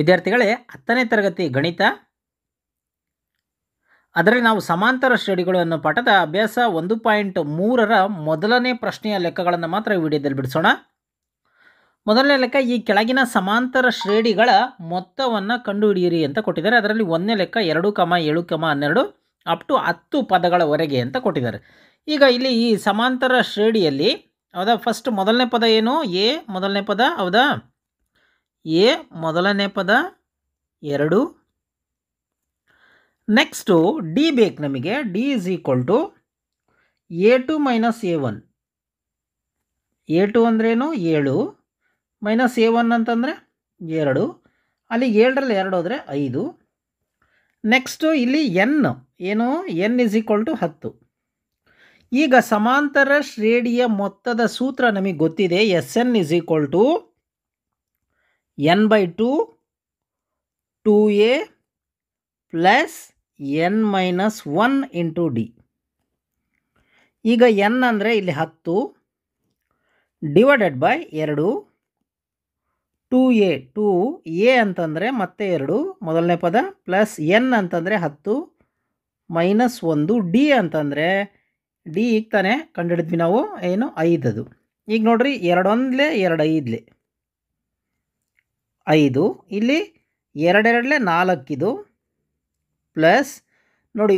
ವಿದ್ಯಾರ್ಥಿಗಳೇ 10ನೇ ತರಗತಿ ಗಣಿತ ಅದರಲ್ಲಿ ನಾವು ಸಮಾಂತರ ಶ್ರೇಣಿಗಳು ಅನ್ನೋ ಪಾಠದ ಅಭ್ಯಾಸ 1.3ರ ಮೊದಲನೇ ಪ್ರಶ್ನೆಯ ಲೆಕ್ಕಗಳನ್ನು ಮಾತ್ರ ಈ ವಿಡಿಯೋದಲ್ಲಿ ಬಿಡಿಸೋಣ. ಮೊದಲನೇ ಲೆಕ್ಕ, ಈ ಕೆಳಗಿನ ಸಮಾಂತರ ಶ್ರೇಣಿಗಳ ಮೊತ್ತವನ್ನು ಕಂಡುಹಿಡಿಯಿರಿ ಅಂತ ಕೊಟ್ಟಿದ್ದಾರೆ. ಅದರಲ್ಲಿ ಒಂದನೇ ಲೆಕ್ಕ 2, 7, 12 ಅಪ್ ಟು 10 ಪದಗಳವರೆಗೆ ಅಂತ ಕೊಟ್ಟಿದ್ದಾರೆ. ಈಗ ಇಲ್ಲಿ ಈ ಸಮಾಂತರ ಶ್ರೇಣಿಯಲ್ಲಿ ಹೌದಾ, ಫಸ್ಟ್ ಮೊದಲನೇ ಪದ ಏನು? ಎ ಮೊದಲನೇ ಪದ, ಹೌದಾ? ಎ ಮೊದಲನೇ ಪದ 2. ನೆಕ್ಸ್ಟು ಡಿ ಬೇಕು ನಮಗೆ. D is equal to A2 minus A1. A2 ಅಂದ್ರೇನು? 7 ಮೈನಸ್ A1 ಅಂತಂದರೆ 2. ಅಲ್ಲಿ 7ರಲ್ಲಿ 2 ಹೋದರೆ 5. ನೆಕ್ಸ್ಟು ಇಲ್ಲಿ ಎನ್ ಏನು? N is equal to 10. ಈಗ ಸಮಾಂತರ ಶ್ರೇಣಿಯ ಮೊತ್ತದ ಸೂತ್ರ ನಮಗೆ ಗೊತ್ತಿದೆ. SN is equal to n/2 2a plus n-1 into d. ಈಗ n ಅಂದರೆ ಇಲ್ಲಿ 10 ಡಿವೈಡೆಡ್ ಬೈ 2 2a. 2a ಅಂತಂದರೆ ಮತ್ತೆ 2 ಮೊದಲನೇ ಪದ ಪ್ಲಸ್ n ಅಂತಂದರೆ 10 ಮೈನಸ್ 1 ಡಿ ಅಂತಂದರೆ ಡಿ ಈಗ ತಾನೇ ಕಂಡುಹಿಡಿದ್ವಿ ನಾವು, ಏನು? 5 ಅದು. ಈಗ ನೋಡ್ರಿ, 2 1 2 5 5 ಇಲ್ಲಿ 2 2 4 ಇದು ಪ್ಲಸ್ ನೋಡಿ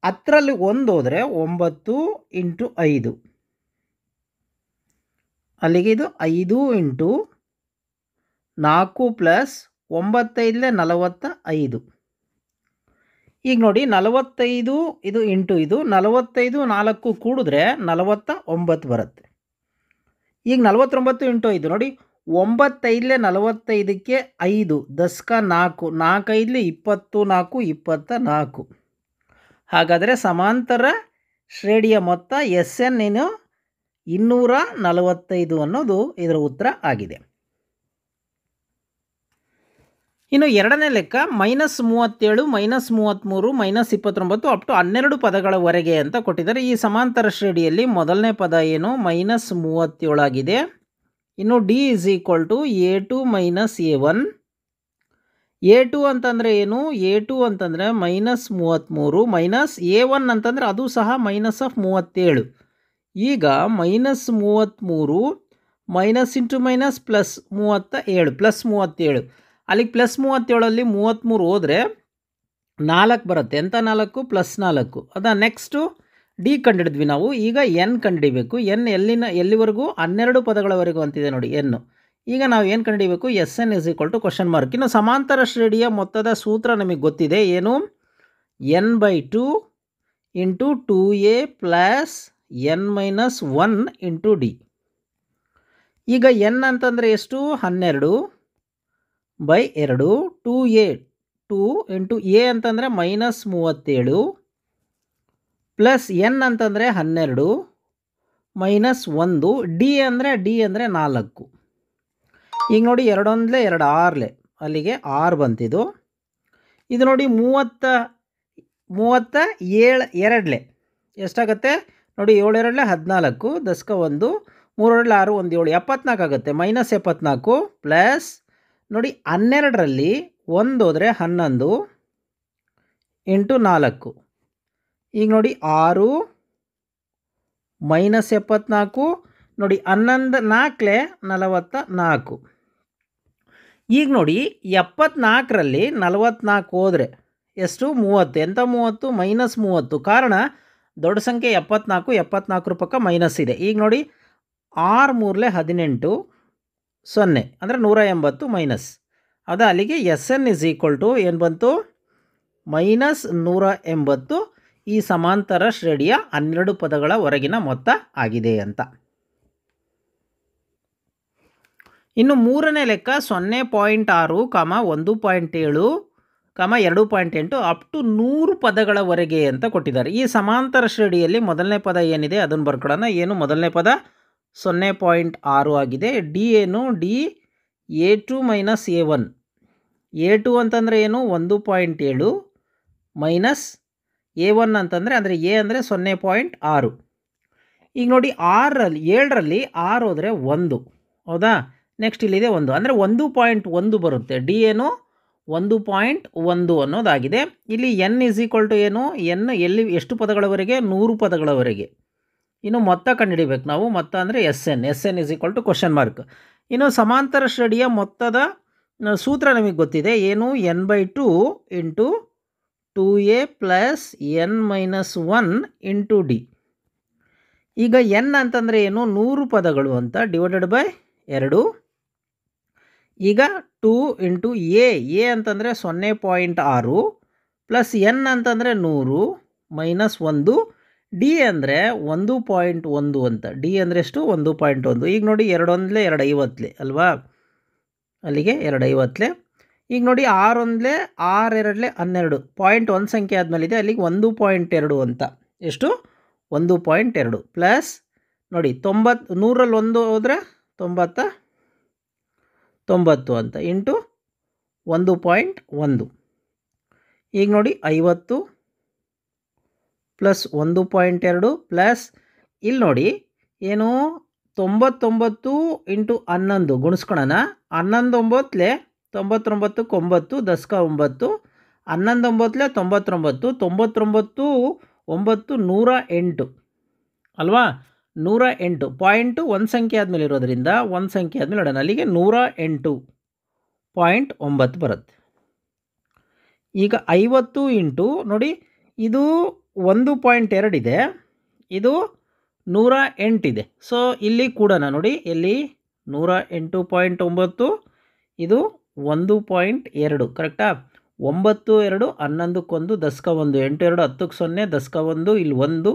10ರಲ್ಲಿ 1 ಹೋದರೆ 9 ಇಂಟು 5 ಅಲ್ಲಿಗೆ ಇದು 5 ಇಂಟು 4 ಪ್ಲಸ್ 9 45. ಈಗ ನೋಡಿ 45 ಇದು ಇಂಟು ಇದು 45 4 ಕೂಡಿದ್ರೆ 49 ಬರುತ್ತೆ. ಈಗ 49 ಇಂಟು 5 ನೋಡಿ, 9 45ಕ್ಕೆ 5 10ಕ 4 4 5 24 24. ಹಾಗಾದರೆ ಸಮಾಂತರ ಶ್ರೇಣಿಯ ಮೊತ್ತ SN ಏನು? 245 ಅನ್ನೋದು ಇದರ ಉತ್ತರ ಆಗಿದೆ. ಇನ್ನು ಎರಡನೇ ಲೆಕ್ಕ -37 -33 -29 ಅಪ್ ಟು 12 ಪದಗಳವರೆಗೆ ಅಂತ ಕೊಟ್ಟಿದ್ದಾರೆ. ಈ ಸಮಾಂತರ ಶ್ರೇಣಿಯಲ್ಲಿ ಮೊದಲನೇ ಪದ ಏನು? -37 ಆಗಿದೆ. ಇನ್ನು d is equal to A2 minus A1. A2 ಅಂತಂದರೆ ಏನು? A2 ಅಂತಂದರೆ -33 ಮೈನಸ್ A1 ಅಂತಂದರೆ ಅದು ಸಹ -37. ಈಗ -33 minus into minus plus 37 plus 37. ಅಲ್ಲಿಗೆ ಪ್ಲಸ್ 37ಅಲ್ಲಿ 33 ಹೋದರೆ 4 ಬರುತ್ತೆ. ಎಂಥ 4? ಪ್ಲಸ್ 4. ಅದಾ ನೆಕ್ಸ್ಟು ಡಿ ಕಂಡುಹಿಡಿದ್ವಿ ನಾವು. ಈಗ ಎನ್ ಕಂಡುಹಿಡಿಬೇಕು. ಎನ್ ಎಲ್ಲಿವರೆಗೂ? 12 ಪದಗಳವರೆಗೂ ಅಂತಿದೆ ನೋಡಿ ಎನ್ನು. ಈಗ ನಾವು ಏನು ಕಂಡುಹಿಡಿಬೇಕು? SN is equal to question mark. ಇನ್ನು ಸಮಾಂತರ ಶ್ರೇಣಿಯ ಮೊತ್ತದ ಸೂತ್ರ ನಮಗೆ ಗೊತ್ತಿದೆ. ಏನು? n/2 into 2a plus n-1 into d. ಈಗ ಎನ್ ಅಂತಂದರೆ ಎಷ್ಟು? 12 ಬೈ 2 2a 2 ಇಂಟು ಎ ಅಂತಂದರೆ -37 ಪ್ಲಸ್ ಎನ್ ಅಂತಂದರೆ 12 ಮೈನಸ್ 1 ಡಿ ಅಂದರೆ 4. ಈಗ ನೋಡಿ 2 1 2 6 ಅಲ್ಲಿಗೆ 6 ಬಂತಿದ್ದು. ಇದು ನೋಡಿ 37 ಎಷ್ಟಾಗುತ್ತೆ ನೋಡಿ? 7 2 14 10ಕ 1 3 2 6 1 7 74 ಆಗುತ್ತೆ. -74 ಪ್ಲಸ್ ನೋಡಿ 12ರಲ್ಲಿ 1 ಹೋದರೆ 11 ಇಂಟು 4. ಈಗ ನೋಡಿ 6 -74 ನೋಡಿ 11 4 44. ಈಗ ನೋಡಿ 74ರಲ್ಲಿ 44 ಹೋದರೆ ಎಷ್ಟು? 30. ಎಂಥ 30? -30. ಕಾರಣ ದೊಡ್ಡ ಸಂಖ್ಯೆ 74 ಪಕ್ಕ ಮೈನಸ್ ಇದೆ. ಈಗ ನೋಡಿ 6 3 18 0 ಅಂದರೆ 180 ಮೈನಸ್. ಅದು ಅಲ್ಲಿಗೆ SN ಇಸ್ ಈಕ್ವಲ್ ಟು ಏನು ಬಂತು? -180 ಈ ಸಮಾಂತರ ಶ್ರೇಣಿಯ 12 ಪದಗಳ ಹೊರಗಿನ ಮೊತ್ತ ಆಗಿದೆ ಅಂತ. ಇನ್ನು ಮೂರನೇ ಲೆಕ್ಕ 0.6, 1.7, 2.8 ಅಪ್ ಟು 100 ಪದಗಳವರೆಗೆ ಅಂತ ಕೊಟ್ಟಿದ್ದಾರೆ. ಈ ಸಮಾಂತರ ಶ್ರೇಣಿಯಲ್ಲಿ ಮೊದಲನೇ ಪದ ಏನಿದೆ ಅದನ್ನು ಬರ್ಕೊಳ್ಳೋಣ. ಏನು ಮೊದಲನೇ ಪದ? 0.6 ಆಗಿದೆ. ಡಿ ಏನು? D A2 minus A1. A2 ಅಂತಂದರೆ ಏನು? 1.7 ಮೈನಸ್ A1 ಅಂತಂದರೆ ಎ ಅಂದರೆ 0.6. ಈಗ ನೋಡಿ 7ರಲ್ಲಿ 6 ಹೋದರೆ 1, ಹೌದಾ? ನೆಕ್ಸ್ಟ್ ಇಲ್ಲಿದೆ 1 ಅಂದರೆ 1.1 ಬರುತ್ತೆ. ಡಿ ಏನು? 1.1 ಅನ್ನೋದಾಗಿದೆ. ಇಲ್ಲಿ ಎನ್ ಇಸ್ ಈಕ್ವಲ್ ಟು ಏನು, ಎನ್ ಎಲ್ಲಿ ಎಷ್ಟು ಪದಗಳವರೆಗೆ, 100 ಪದಗಳವರೆಗೆ. ಇನ್ನು ಮೊತ್ತ ಕಂಡುಹಿಡಿಬೇಕು ನಾವು. ಮೊತ್ತ ಅಂದರೆ s n is equal to question mark. ಇನ್ನು ಸಮಾಂತರ ಶ್ರೇಣಿಯ ಮೊತ್ತದ ಸೂತ್ರ ನಮಗೆ ಗೊತ್ತಿದೆ. ಏನು, n/2 into 2a plus n-1 into d. ಈಗ ಎನ್ ಅಂತಂದರೆ ಏನು, 100 ಪದಗಳು ಅಂತ, ಡಿವೈಡೆಡ್ ಬೈ 2. ಈಗ 2 ಇಂಟು ಎ ಅಂತಂದರೆ 0.6 ಪ್ಲಸ್ ಎನ್ ಅಂತಂದರೆ 100 ಮೈನಸ್ 1, ಡಿ ಅಂದರೆ 1.1 ಅಂತ. ಡಿ ಅಂದರೆ ಎಷ್ಟು, 1.1. ಈಗ ನೋಡಿ 2 1 2 50 ಅಲ್ವಾ, ಅಲ್ಲಿಗೆ 2 50. ಈಗ ನೋಡಿ 6 1 6 2 12, ಪಾಯಿಂಟ್ 1 ಸಂಖ್ಯೆ ಆದಮೇಲಿದೆ, ಅಲ್ಲಿಗೆ 1.2 ಅಂತ. ಎಷ್ಟು, 1.2 ಪ್ಲಸ್ ನೋಡಿ 90, 100ರಲ್ಲಿ 1 ಹೋದರೆ 90 ಅಂತ, ಇಂಟು 1.1. ಈಗ ನೋಡಿ 50 ಪ್ಲಸ್ 1.2 ಪ್ಲಸ್ ಇಲ್ಲಿ ನೋಡಿ ಏನು, 99 ಇಂಟು 11 ಗುಣಿಸ್ಕೊಳ್ಳೋಣ. 11 9 99 9 10 9, 11 9 99, 99 9 108 ಅಲ್ವಾ, 108. ಪಾಯಿಂಟು 1 ಸಂಖ್ಯೆ ಆದಮೇಲೆ ಇರೋದ್ರಿಂದ 1 ಸಂಖ್ಯೆ ಆದಮೇಲೆ ಇಡೋಣ, ಅಲ್ಲಿಗೆ 108.9 ಬರುತ್ತೆ. ಈಗ 50 ಇಂಟು ನೋಡಿ ಇದು 1.2 ಇದೆ, ಇದು 108 ಇದೆ. ಸೊ ಇಲ್ಲಿ ಕೂಡ ನೋಡಿ, ಎಲ್ಲಿ 108.9, ಇದು 1.2 ಕರೆಕ್ಟಾ. 9 2 11 1 10 1, 8 2 10 0 10 1, ಇಲ್ಲಿ 1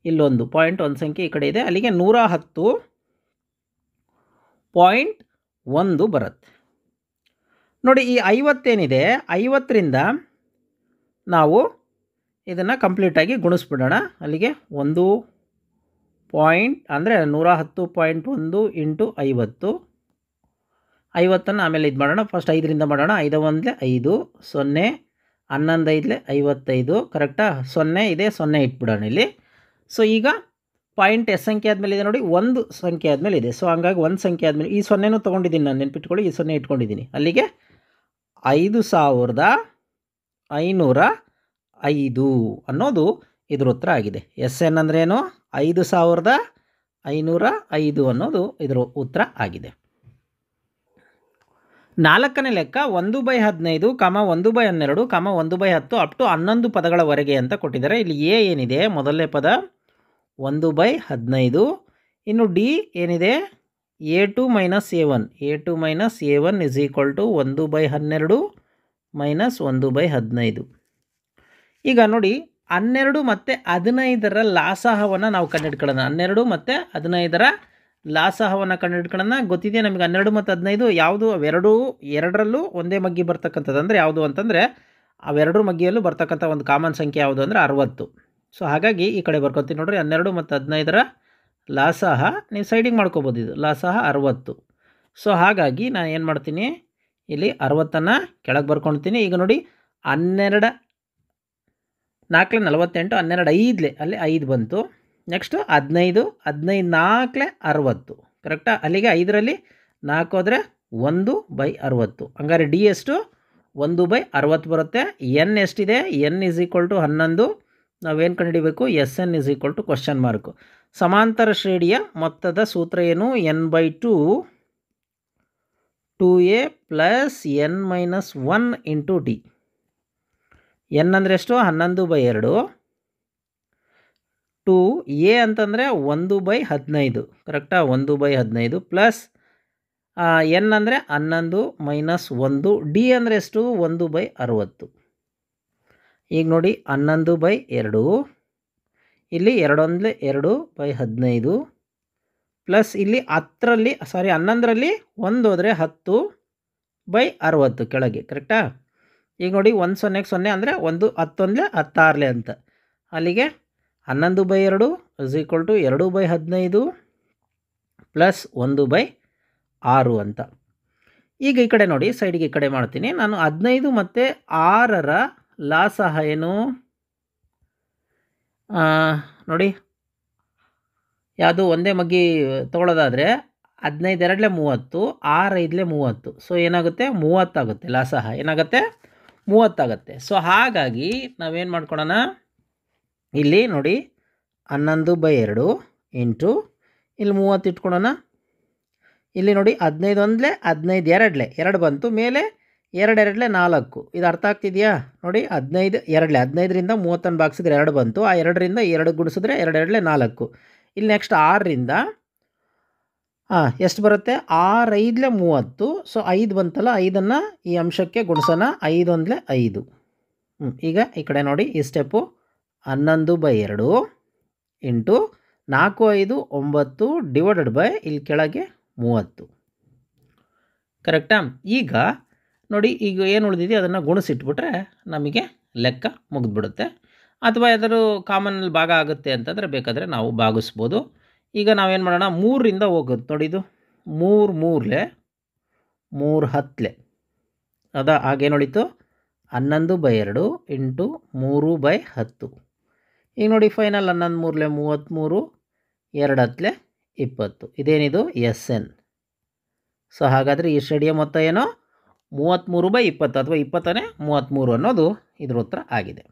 ಇಲ್ಲೊಂದು ಪಾಯಿಂಟ್ 1 ಸಂಖ್ಯೆ ಈ ಕಡೆ ಇದೆ, ಅಲ್ಲಿಗೆ 110.1 ಬರುತ್ತೆ. ನೋಡಿ ಈ 50 ಏನಿದೆ, 50ರಿಂದ ನಾವು ಇದನ್ನು ಕಂಪ್ಲೀಟಾಗಿ ಗುಣಿಸ್ಬಿಡೋಣ. ಅಲ್ಲಿಗೆ 1 ಪಾಯಿಂಟ್ ಅಂದರೆ 110.1 ಇಂಟು 50. 50ನ್ನು ಆಮೇಲೆ ಇದು ಮಾಡೋಣ, ಫಸ್ಟ್ 5ರಿಂದ ಮಾಡೋಣ. 5 1 5, 0 11 5 55 ಕರೆಕ್ಟಾ. 0 ಇದೆ, 0 ಇಟ್ಬಿಡೋಣ ಇಲ್ಲಿ. ಸೊ ಈಗ ಪಾಯಿಂಟ್ ಎಷ್ಟು ಸಂಖ್ಯೆ ಆದಮೇಲೆ ಇದೆ ನೋಡಿ, 1 ಸಂಖ್ಯೆ ಆದಮೇಲೆ ಇದೆ. ಸೊ ಹಂಗಾಗಿ 1 ಸಂಖ್ಯೆ ಆದಮೇಲೆ ಈ 0ನೂ ತೊಗೊಂಡಿದ್ದೀನಿ ನಾನು, ನೆನ್ಪಿಟ್ಕೊಳ್ಳಿ, ಈ 0 ಇಟ್ಕೊಂಡಿದ್ದೀನಿ. ಅಲ್ಲಿಗೆ 5505 ಅನ್ನೋದು ಇದ್ರ ಉತ್ತರ ಆಗಿದೆ. ಎಸ್ ಎನ್ ಅಂದ್ರೇನು, 5505 ಅನ್ನೋದು ಇದರ ಉತ್ತರ ಆಗಿದೆ. 4ನೇ ಲೆಕ್ಕ 1/15, 1/12, 1/10 ಅಪ್ ಟು 11 ಪದಗಳವರೆಗೆ ಅಂತ ಕೊಟ್ಟಿದ್ದಾರೆ. ಇಲ್ಲಿ ಎ ಏನಿದೆ, ಮೊದಲನೇ ಪದ 1/15. ಇನ್ನು ಡಿ ಏನಿದೆ, a2 minus a1, a2 minus a1 is equal to 1/12 minus 1/15. ಈಗ ನೋಡಿ 12 ಮತ್ತು 15ರ ಲಾಸಹವನ್ನು ನಾವು ಕಂಡುಹಿಡ್ಕೊಳ್ಳೋಣ. 12 ಮತ್ತು 15ರ ಲಾಸಹವನ್ನು ಕಂಡುಹಿಡ್ಕೊಳ್ಳೋಣ. ಗೊತ್ತಿದೆ ನಮಗೆ 12 ಮತ್ತು 15 ಯಾವುದು, ಎರಡರಲ್ಲೂ ಒಂದೇ ಮಗ್ಗಿ ಬರ್ತಕ್ಕಂಥದ್ದು. ಅಂದರೆ ಯಾವುದು ಅಂತಂದರೆ ಅವೆರಡರ ಮಗ್ಗಿಯಲ್ಲೂ ಬರ್ತಕ್ಕಂಥ ಒಂದು ಕಾಮನ್ ಸಂಖ್ಯೆ ಯಾವುದು ಅಂದರೆ 60. ಸೊ ಹಾಗಾಗಿ ಈ ಕಡೆ ಬರ್ಕೊತೀನಿ ನೋಡ್ರಿ, 12 ಮತ್ತು 15ರ ಲಾಸಹ ನೀವು ಸೈಡಿಗೆ ಮಾಡ್ಕೋಬೋದು, ಇದು ಲಾಸಹ 60. ಸೊ ಹಾಗಾಗಿ ನಾನು ಏನು ಮಾಡ್ತೀನಿ, ಇಲ್ಲಿ 60ನ್ನು ಕೆಳಗೆ ಬರ್ಕೊಳ್ತೀನಿ. ಈಗ ನೋಡಿ 12 4 48, 12 5 ಅಲ್ಲಿ 5 ಬಂತು. ನೆಕ್ಸ್ಟು 15 4 60 ಕರೆಕ್ಟಾ. ಅಲ್ಲಿಗೆ 5ರಲ್ಲಿ 4 ಹೋದರೆ 1/60. ಹಂಗಾರೆ ಡಿ ಎಷ್ಟು, 1/60 ಬರುತ್ತೆ. ಎನ್ ಎಷ್ಟಿದೆ, ಎನ್ ಇಸ್ ಈಕ್ವಲ್ ಟು 11. ನಾವೇನು ಕಂಡುಹಿಡಿಬೇಕು, s n is equal to question mark. ಸಮಾಂತರ ಶ್ರೇಣಿಯ ಮೊತ್ತದ ಸೂತ್ರ ಏನು, n/2 2a plus n-1 into D. N ಅಂದರೆ ಎಷ್ಟು, 11/2. 2a ಅಂತಂದರೆ 1/15 ಕರೆಕ್ಟಾ, 1/15 ಪ್ಲಸ್ ಎನ್ ಅಂದರೆ 11 ಮೈನಸ್ 1, ಡಿ ಅಂದರೆ ಎಷ್ಟು, 1/60. ಈಗ ನೋಡಿ 11/2, ಇಲ್ಲಿ 2 1 2/15 ಪ್ಲಸ್ ಇಲ್ಲಿ 11ರಲ್ಲಿ 1 ಹೋದರೆ 10/60 ಕೆಳಗೆ ಕರೆಕ್ಟಾ. ಈಗ ನೋಡಿ 1 0 0 ಅಂದರೆ 1 10 16 ಅಂತ. ಅಲ್ಲಿಗೆ 11/2 ಇಸ್ ಈಕ್ವಲ್ ಟು 2/15 ಪ್ಲಸ್ 1/6 ಅಂತ. ಈಗ ಈ ಕಡೆ ನೋಡಿ, ಸೈಡಿಗೆ ಈ ಕಡೆ ಮಾಡ್ತೀನಿ ನಾನು. 15 ಮತ್ತು 6ರ ಲಾಸಹ ಏನು ನೋಡಿ, ಯಾವುದು ಒಂದೇ ಮಗ್ಗಿ ತೊಗೊಳ್ಳೋದಾದರೆ 15 ಎರಡಲೆ 30, 6 ಐದಲೆ 30. ಸೊ ಏನಾಗುತ್ತೆ 30 ಆಗುತ್ತೆ. ಲಸಹ ಏನಾಗುತ್ತೆ 30 ಆಗುತ್ತೆ. ಸೊ ಹಾಗಾಗಿ ನಾವೇನು ಮಾಡ್ಕೊಳ್ಳೋಣ, ಇಲ್ಲಿ ನೋಡಿ 11/2 ಇಂಟು ಇಲ್ಲಿ 30 ಇಟ್ಕೊಳ್ಳೋಣ. ಇಲ್ಲಿ ನೋಡಿ 15 ಒಂದಲೆ 15 ಎರಡಲೆ 2 ಬಂತು, ಮೇಲೆ 2 ಎರಡಲೆ 4. ಇದು ಅರ್ಥ ಆಗ್ತಿದೆಯಾ? ನೋಡಿ 15 ಎರಡಲೆ 15ರಿಂದ 30 ಭಾಗಿಸಿದ್ರೆ 2 ಬಂತು, ಆ 2ರಿಂದ 2 ಗುಣಿಸಿದ್ರೆ 2 ಎರಡಲೆ 4. ಇಲ್ಲಿ ನೆಕ್ಸ್ಟ್ 6ರಿಂದ ಎಷ್ಟು ಬರುತ್ತೆ? 6 ಐದಲೆ 30. ಸೊ 5 ಬಂತಲ್ಲ, 5ಅನ್ನು ಈ ಅಂಶಕ್ಕೆ ಗುಣಿಸೋಣ. 5 ಒಂದಲೆ 5. ಈಗ ಈ ಕಡೆ ನೋಡಿ ಈ ಸ್ಟೆಪ್ಪು 11/2 ಇಂಟು 4 5 9 ಡಿವೈಡೆಡ್ ಬೈ ಇಲ್ಲಿ ಕೆಳಗೆ 30. ಕರೆಕ್ಟಾ? ಈಗ ನೋಡಿ, ಈಗ ಏನು ಉಳಿದಿದೆ ಅದನ್ನು ಗುಣಿಸಿಟ್ಬಿಟ್ರೆ ನಮಗೆ ಲೆಕ್ಕ ಮುಗಿದ್ಬಿಡುತ್ತೆ. ಅಥವಾ ಯಾವ್ದಾದ್ರು ಕಾಮನಲ್ಲಿ ಭಾಗ ಆಗುತ್ತೆ ಅಂತಂದರೆ ಬೇಕಾದರೆ ನಾವು ಭಾಗಿಸ್ಬೋದು. ಈಗ ನಾವೇನು ಮಾಡೋಣ, 3ರಿಂದ ಹೋಗುತ್ತೆ ನೋಡಿ, ಇದು 3 3ಲೆ 3 10ಲೆ ಅದಾ ಹಾಗೇನು ಉಳಿತು 11/2 ಇಂಟು 3/10. ಈಗ ನೋಡಿ ಫೈನಲ್ 11 3ಲೆ 33, 2 10ಲೆ 20. ಇದೇನಿದು SN. ಸೊ ಹಾಗಾದರೆ ಈ ಶ್ರೇಣಿಯ ಮೊತ್ತ ಏನು 33/20 ಅಥವಾ 20ನೇ 33 ಅನ್ನೋದು ಇದ್ರ ಉತ್ತರ ಆಗಿದೆ.